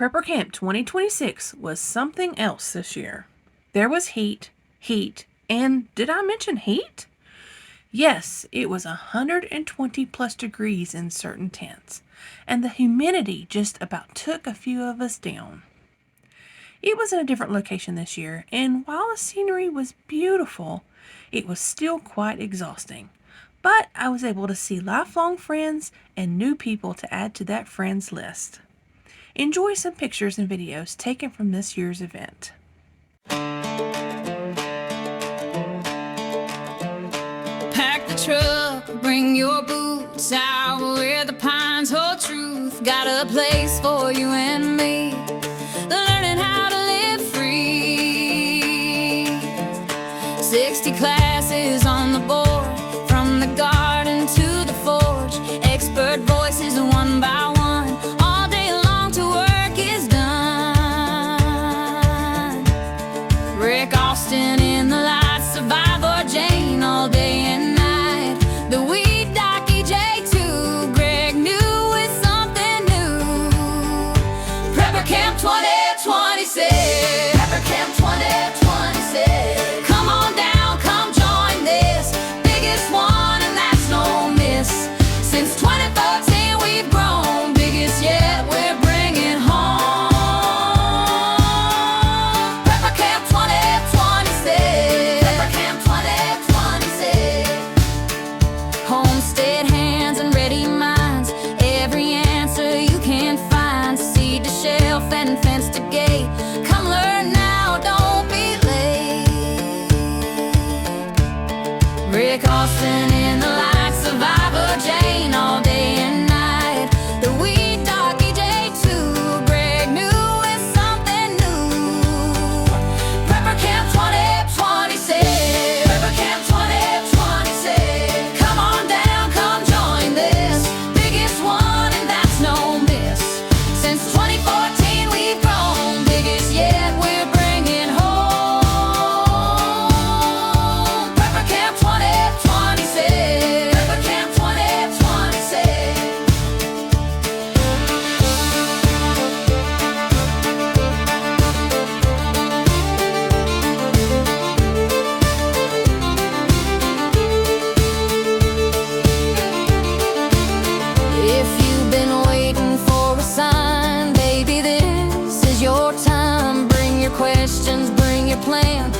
Prepper Camp 2026 was something else this year. There was heat, and did I mention heat? Yes, it was 120 plus degrees in certain tents, and the humidity just about took a few of us down. It was in a different location this year, and while the scenery was beautiful, it was still quite exhausting. But I was able to see lifelong friends and new people to add to that friends list. Enjoy some pictures and videos taken from this year's event. Pack the truck, bring your boots out where the pines hold truth. Got a place for you and me, learning how to live free. 60 classes on the board, from the garden to the forge. Expert voices one by one, all day long to work is done. Rick Austin in the lights, Survivor Jane all day and night. The weed doc EJ2, Greg new with something new. Prepper Camp 2026. Prepper Camp 2026. Come on down, come join this biggest one, and that's no miss. Since 2014 we've grown, biggest yet we're bringing home. Prepper Camp 2026. Prepper Camp 2026. Homestead hands and ready minds, every answer you can find. Seed to shelf and fence to gate. Come learn now, don't be late. Rick Austin in the light, Survivor Jane all day and night. The weed doc EJ2, Greg new with something new. Prepper Camp 2026. Prepper Camp 2026. Come on down, come join this biggest one, and that's no miss. Since 2014 we've grown, biggest yet we're bringing home. Prepper Camp 2026. Prepper Camp 2026. If you've been waiting for a sign, baby, this is your time. Bring your questions, bring your plan.